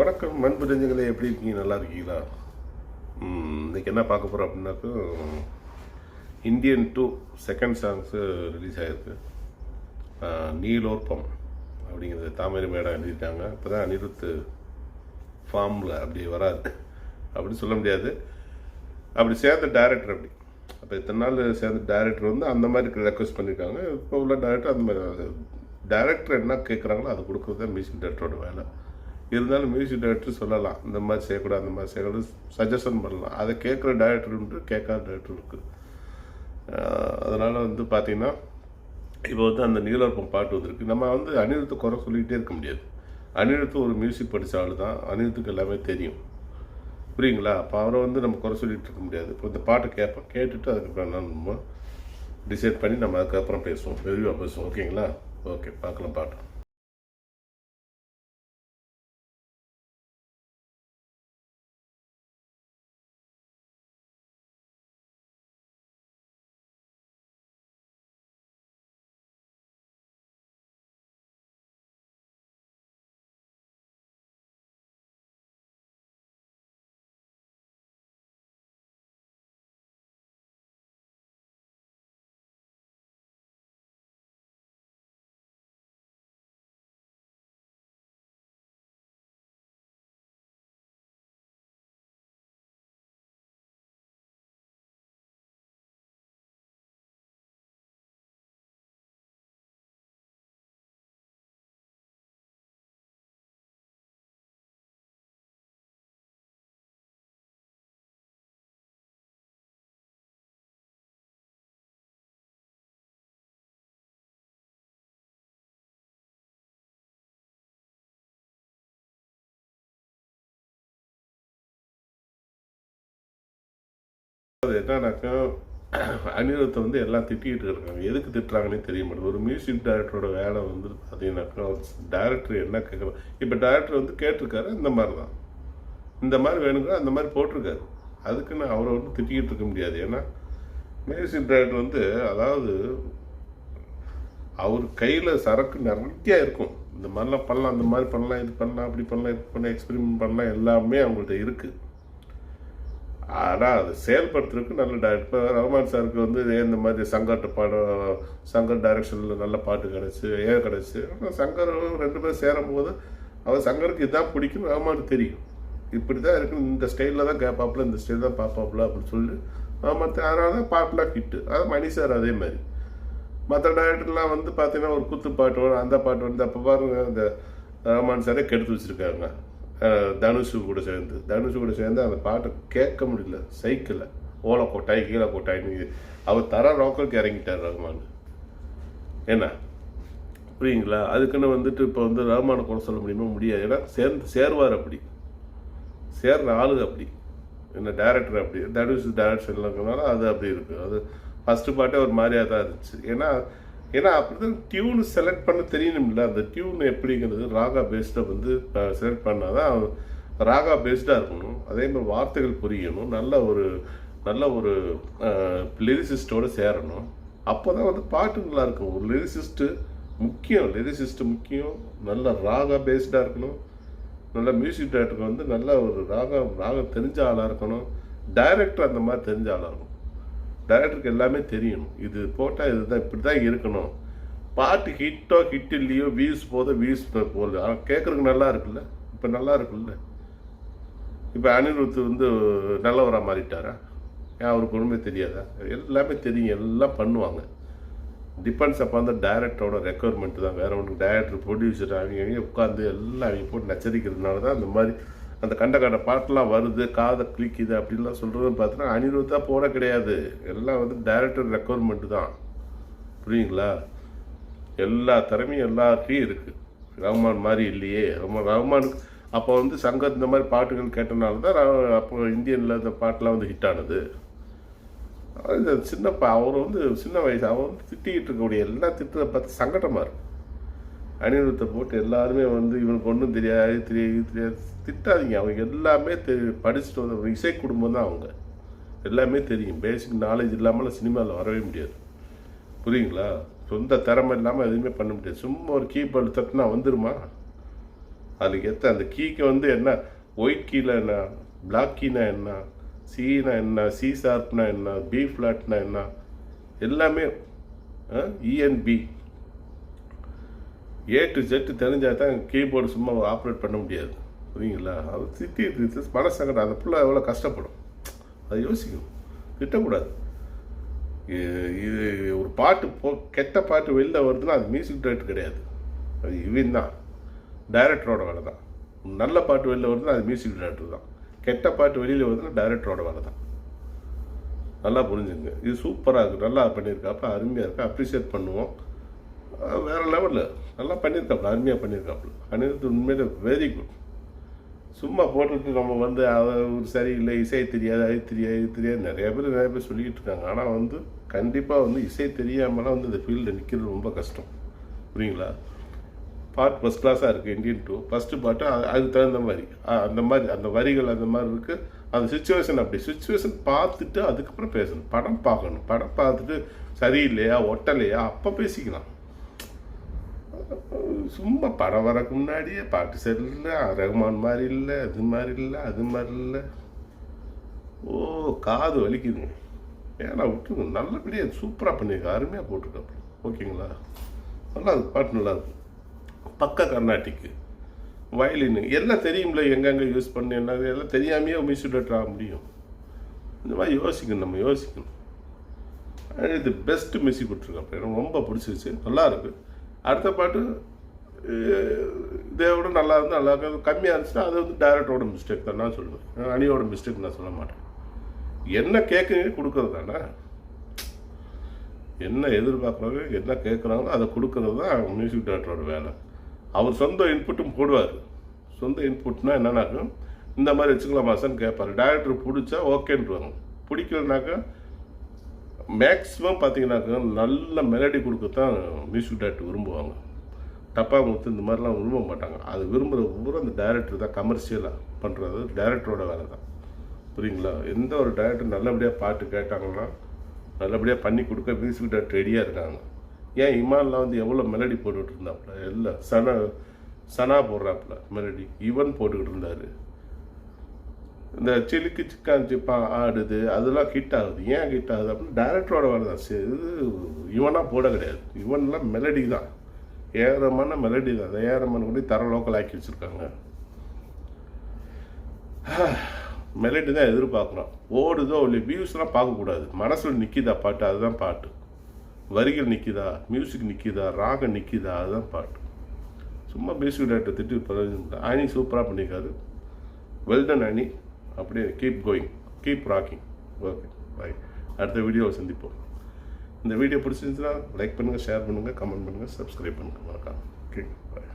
வணக்கம் நண்பு நெஞ்சங்களே, எப்படி இருக்கீங்க? நல்லா இருக்கீங்களா? இன்றைக்கி என்ன பார்க்க போகிறோம் அப்படின்னாக்கா, இந்தியன் 2 செகண்ட் சாங்ஸு ரிலீஸ் ஆகிருக்கு. நீலோர்பம் அப்படிங்கிறது தாமரை மேடம் எழுதிட்டாங்க. இப்போ தான் அனிருத் ஃபார்மில் அப்படி வராது அப்படின்னு சொல்ல முடியாது. அப்படி சேர்ந்த டைரக்டர் அப்படி. அப்போ இத்தனை நாள் சேர்ந்த டைரக்டர் வந்து அந்த மாதிரி ரெக்வஸ்ட் பண்ணியிருக்காங்க. இப்போ உள்ள டைரக்டர் அந்த மாதிரி டைரக்டர் என்ன கேட்குறாங்களோ அதை கொடுக்குறது தான் மியூசிக் டைரக்டரோட வேலை. இருந்தாலும் மியூசிக் டைரக்டர் சொல்லலாம், இந்த மாதிரி செய்யக்கூடாது, அந்த மாதிரி செய்யக்கூடாது, சஜஷன் பண்ணலாம். அதை கேட்குற டைரக்டர் உண்டு, கேட்காத டைரக்டர் இருக்குது. அதனால் வந்து பார்த்திங்கன்னா, இப்போ வந்து அந்த நீலோர்பம் பாட்டு வந்திருக்கு. நம்ம வந்து அனிருத்தை குறை சொல்லிக்கிட்டே இருக்க முடியாது. அனிருத்து ஒரு மியூசிக் படித்த ஆள் தான், அனிருத்துக்கு எல்லாமே தெரியும், புரியுங்களா? அப்போ அவரை வந்து நம்ம குறை சொல்லிகிட்டு இருக்க முடியாது. இப்போ இந்த பாட்டை கேட்போம், கேட்டுட்டு அதுக்கப்புறம் நம்ம டிசைட் பண்ணி நம்ம அதுக்கப்புறம் பேசுவோம், விரிவாக பேசுவோம். ஓகேங்களா? ஓகே, பார்க்கலாம் பாட்டு. அது என்னன்னாக்கா, அனிருத்தை வந்து எல்லாம் திட்டிகிட்டு இருக்காங்க. எதுக்கு திட்டுறாங்கன்னே தெரிய மாட்டேங்குது. ஒரு மியூசிக் டைரக்டரோட வேலை வந்து பார்த்தீங்கன்னாக்கா, டைரக்டர் என்ன கேட்குறோம். இப்போ டைரக்டர் வந்து கேட்டிருக்காரு, இந்த மாதிரி தான், இந்த மாதிரி வேணுங்க, அந்த மாதிரி போட்டிருக்காரு. அதுக்கு நான் அவரை வந்து திட்டிக்கிட்டு இருக்க முடியாது. ஏன்னா மியூசிக் டைரக்டர் வந்து, அதாவது அவர் கையில் சரக்கு நிறையா இருக்கும். இந்த மாதிரிலாம் பண்ணலாம், அந்த மாதிரி பண்ணலாம், இது பண்ணலாம், அப்படி பண்ணலாம், இது பண்ணலாம், எக்ஸ்பெரிமெண்ட் பண்ணலாம், எல்லாமே அவங்கள்ட்ட இருக்குது. ஆனால் அதை செயல்படுத்துறதுக்கு நல்ல டைரக்டர். ரஹ்மான் சாருக்கு வந்து இந்த மாதிரி சங்கர்ட்ட பாடம், சங்கர் டைரக்ஷனில் நல்ல பாட்டு கிடச்சி, கிடச்சி. ஆனால் சங்கர் 2 பேரும் சேரும்போது அவர் சங்கருக்கு இதுதான் பிடிக்கும், ரஹ்மானுக்கு தெரியும் இப்படி தான் இருக்குன்னு, இந்த ஸ்டைலில் தான் கேட்பாப்புல, இந்த ஸ்டைல் தான் பார்ப்பாப்புல அப்படின்னு சொல்லி மற்ற. அதனால தான் பாட்டுலாம் ஹிட்டு. அது மணி சார் அதே மாதிரி. மற்ற டைரக்டர்லாம் வந்து பார்த்தீங்கன்னா ஒரு குத்து பாட்டு வரும், அந்த பாட்டு வந்து அப்போ பாருங்க, இந்த ரஹ்மான் சாரே கெடுத்து வச்சுருக்காங்க. தனுஷு கூட சேர்ந்து அந்த பாட்டை கேட்க முடியல. சைக்கிளில் ஓலை கொட்டாய் கீழே கொட்டாயின்னு அவர் தர ரோக்கலுக்கு இறங்கிட்டார் ரஹ்மான். என்ன புரியுங்களா? அதுக்குன்னு வந்துட்டு இப்போ வந்து ரஹ்மானை கூட சொல்ல முடியுமா? முடியாது. ஏன்னா சேருவார் அப்படி, சேர்ற ஆளு அப்படி, என்ன டைரக்டர் அப்படி. தனுஷ் டைரக்ஷனில் இருக்கனால அது அப்படி இருக்குது. அது ஃபஸ்ட்டு பாட்டே ஒரு மாதிரியாக தான் இருந்துச்சு. ஏன்னா அப்படி தான் டியூன் செலக்ட் பண்ண தெரியணும்ல. அந்த டியூன் எப்படிங்கிறது ராகா பேஸ்டாக வந்து செலக்ட் பண்ணால் தான் ராகா பேஸ்டாக இருக்கணும். அதே மாதிரி வார்த்தைகள் புரியணும். நல்ல ஒரு லிரிசிஸ்டோடு சேரணும். அப்போ தான் வந்து பாட்டு நல்லா இருக்கும். ஒரு லிரிசிஸ்ட்டு முக்கியம். நல்ல ராகா பேஸ்டாக இருக்கணும். நல்ல மியூசிக் டைரக்டருக்கு வந்து நல்ல ஒரு ராகம் தெரிஞ்ச ஆளாக இருக்கணும். டைரக்டர் அந்த மாதிரி தெரிஞ்ச ஆளாக இருக்கணும். டைரக்டருக்கு எல்லாமே தெரியணும். இது போட்டால் இதுதான், இப்படி தான் இருக்கணும். பாட்டு ஹிட் இல்லையோ, வியூஸ் போகுது. ஆனால் கேட்குறதுக்கு நல்லா இருக்குல்ல. இப்போ நல்லா இருக்குல்ல. இப்போ அனிருத் வந்து நல்லவராக மாறிட்டாரா? ஏன் அவருக்கு ஒன்றுமே தெரியாதா? எல்லாமே தெரியும், எல்லாம் பண்ணுவாங்க. டிபெண்ட்ஸ் அப்போ அந்த டைரக்டரோட ரெக்குவயர்மெண்ட் தான். வேறு ஒன்று டைரக்டர் ப்ரொடியூசர் அவங்க உட்காந்து எல்லாம் அவங்க போட்டு நச்சரிக்கிறதுனால தான் அந்த மாதிரி அந்த கண்ட பாட்டெலாம் வருது, காதை கிளிக்குது அப்படின்லாம் சொல்கிறதுன்னு பார்த்தீங்கன்னா அனிருத்தா போட கிடையாது. எல்லாம் வந்து டைரக்டர் ரெக்குவயர்மெண்ட்டு தான், புரியுங்களா? எல்லா திறமையும் எல்லாத்தையும் இருக்குது. ரஹ்மான் மாதிரி இல்லையே. ரஹ்மானுக்கு அப்போ வந்து சங்கர் இந்த மாதிரி பாட்டுகள் கேட்டனால தான் அப்போ இந்தியனில் இந்த பாட்டெலாம் வந்து ஹிட் ஆனது. இந்த அவர் வந்து சின்ன வயசு, அவர் வந்து திட்டிகிட்டு இருக்கக்கூடிய எல்லாம் திட்டத்தை பார்த்து சங்கடமாக இருக்குது. அனிருத்தை போட்டு எல்லாருமே வந்து இவனுக்கு ஒன்றும் தெரியாது திட்டாதீங்க. அவங்க எல்லாமே படிச்சுட்டு வந்த ஒரு இசை குடும்பம் தான். அவங்க எல்லாமே தெரியும். பேசிக் நாலேஜ் இல்லாமல் சினிமாவில் வரவே முடியாது, புரியுங்களா? சொந்த திறமை இல்லாமல் எதுவுமே பண்ண முடியாது. சும்மா ஒரு கீபோர்டு தட்டினா வந்துருமா? அதுக்கு அந்த கீக்கு வந்து என்ன, ஒயிட் கீயில் என்ன, பிளாக் கீனா என்ன, சினா என்ன, சி ஷார்ப்னா என்ன, பி ஃப்ளாட்னா என்ன, எல்லாமே இஎன்பி ஏ டு ஜெட் தெரிஞ்சால் தான் கீபோர்டு சும்மா ஆப்ரேட் பண்ண முடியாது. புரியுங்களா? அது திட்டி மனசங்கடம். அந்த பிள்ளை எவ்வளோ கஷ்டப்படும், அதை யோசிக்கணும். திட்டக்கூடாது. இது ஒரு பாட்டு கெட்ட பாட்டு வெளில வருதுன்னா அது மியூசிக் டைரக்டர் கிடையாது, அது இவன் தான், டைரக்டரோட வேலை தான். நல்ல பாட்டு வெளில வருதுன்னா அது மியூசிக் டைரக்டர் தான். கெட்ட பாட்டு வெளியில் வருதுன்னா டைரக்டரோட வேலை தான். நல்லா புரிஞ்சுங்க. இது சூப்பராக இருக்குது, நல்லா பண்ணியிருக்காப்புல, அருமையாக இருக்குது, அப்ரிஷியேட் பண்ணுவோம். வேறு லெவலில் நல்லா பண்ணியிருக்காப்புல, அருமையாக பண்ணியிருக்காப்புல. உண்மையிலே வெரி குட். சும்மா போட்டுட்டு நம்ம வந்து ஒரு சரியில்லை, இசை தெரியாது, அது தெரியாது நிறைய பேர் சொல்லிக்கிட்டு இருக்காங்க. ஆனால் வந்து கண்டிப்பாக வந்து இசை தெரியாமலாம் வந்து இந்த ஃபீல்டில் நிற்கிறது ரொம்ப கஷ்டம். புரியுங்களா? பாட்டு ஃபஸ்ட் கிளாஸாக இருக்குது. இண்டியன் 2 ஃபஸ்ட்டு பாட்டு அதுக்கு தகுந்த மாதிரி அந்த வரிகள் அந்த மாதிரி இருக்குது. அந்த சுச்சுவேஷன் அப்படி சுச்சுவேஷன் பார்த்துட்டு அதுக்கப்புறம் பேசணும். படம் பார்க்கணும். படம் பார்த்துட்டு சரியில்லையா ஒட்டலையா அப்போ பேசிக்கலாம். சும்மா படம் வரக்கு முன்னாடியே பாட்டு சரியில்லை, ரகுமான் மாதிரி இல்லை, அது மாதிரி இல்லை, அது மாதிரி இல்லை, ஓ காது வலிக்குதுங்க. ஏன்னா விட்டுருங்க. நல்லபடியாக சூப்பராக பண்ணியிருக்கேன், அருமையாக போட்டிருக்காப்புல. ஓகேங்களா? நல்லா இருக்கு, பாட்டு நல்லா இருக்கும். பக்க கர்நாட்டிக்கு வயலின் எல்லாம் தெரியும்ல, எங்கெங்கே யூஸ் பண்ணி என்ன எல்லாம் தெரியாமையே மியூசிக் டைரக்டர் ஆக முடியும். இந்த மாதிரி யோசிக்கணும், நம்ம யோசிக்கணும். இது பெஸ்ட்டு மியூசிக் கொடுத்துருக்கேன், எனக்கு ரொம்ப பிடிச்சிருச்சு, நல்லா இருக்குது. அடுத்த பாட்டு இதை விட நல்லா இருந்து நல்லா இருக்கு. கம்மியாக இருந்துச்சுன்னா அது வந்து டைரக்டரோட மிஸ்டேக் தான் நான் சொல்லுவேன், அணியோட மிஸ்டேக் நான் சொல்ல மாட்டேன். என்ன கேட்குறீங்க கொடுக்குறது தானே, என்ன எதிர்பார்க்குறாங்க என்ன கேட்குறாங்களோ அதை கொடுக்குறது தான் மியூசிக் டைரக்டரோட வேலை. அவர் சொந்த இன்புட்டும் போடுவார். சொந்த இன்புட்னா என்னன்னாக்கும் இந்த மாதிரி வச்சுக்கலாமா சார்னு கேட்பார். டைரக்டர் பிடிச்சா ஓகேன்ட்டுருவாங்க, பிடிக்கலனாக்கா மேக்ஸிமம் பார்த்தீங்கன்னாக்கா நல்ல மெலடி கொடுக்கத்தான் மியூசிக் டைரக்டர் விரும்புவாங்க. டப்பாக முத்து இந்த மாதிரிலாம் விரும்ப மாட்டாங்க. அது விரும்புகிற ஊர் அந்த டைரக்டர் தான். கமர்ஷியலாக பண்ணுறது டைரக்டரோட வேலை தான். புரியுங்களா? எந்த ஒரு டைரக்டர் நல்லபடியாக பாட்டு கேட்டாங்கன்னா நல்லபடியாக பண்ணி கொடுக்க மியூசிக் டைரக்டர் ரெடியாக இருக்காங்க. ஏன் இமான்லாம் வந்து எவ்வளோ மெலடி போட்டுக்கிட்டு இருந்தாப்புல, எல்லாம் சனா போடுறாப்புல மெலடி, ஈவன் போட்டுக்கிட்டு இருந்தார். இந்த சிலுக்கு சிக்கான் சிப்பா ஆடுது அதெல்லாம் ஹிட் ஆகுது. ஏன் ஹிட் ஆகுது அப்படின்னு டைரக்டரோட வேலை தான். இது இவனாக போட கிடையாது, இவன்லாம் மெலடி தான், ஏரமான மெலடி தான். அதை ஏரமான கூட தர லோக்கல் ஆக்கி வச்சுருக்காங்க. மெலடி தான் எதிர்பார்க்குறோம். ஓடுதோ இல்லை வியூஸ்லாம் பார்க்கக்கூடாது, மனசில் நிற்கிதா பாட்டு, அதுதான் பாட்டு. வரிகள் நிற்கிதா, மியூசிக் நிற்கிதா, ராகம் நிற்கிதா, அதுதான் பாட்டு. சும்மா மியூசிக் டைரக்டர் திட்டு அணி சூப்பராக பண்ணியிருக்காரு. வெல்டன் அணி. அப்படியே keep going, keep rocking. Okay, bye. அடுத்த வீடியோவை சந்திப்போம். இந்த வீடியோ பிடிச்சிருந்துச்சுன்னா லைக் பண்ணுங்கள், ஷேர் பண்ணுங்கள், கமெண்ட் பண்ணுங்கள், சப்ஸ்கிரைப் பண்ணுங்கள். வணக்கம். ஓகே, பாய்.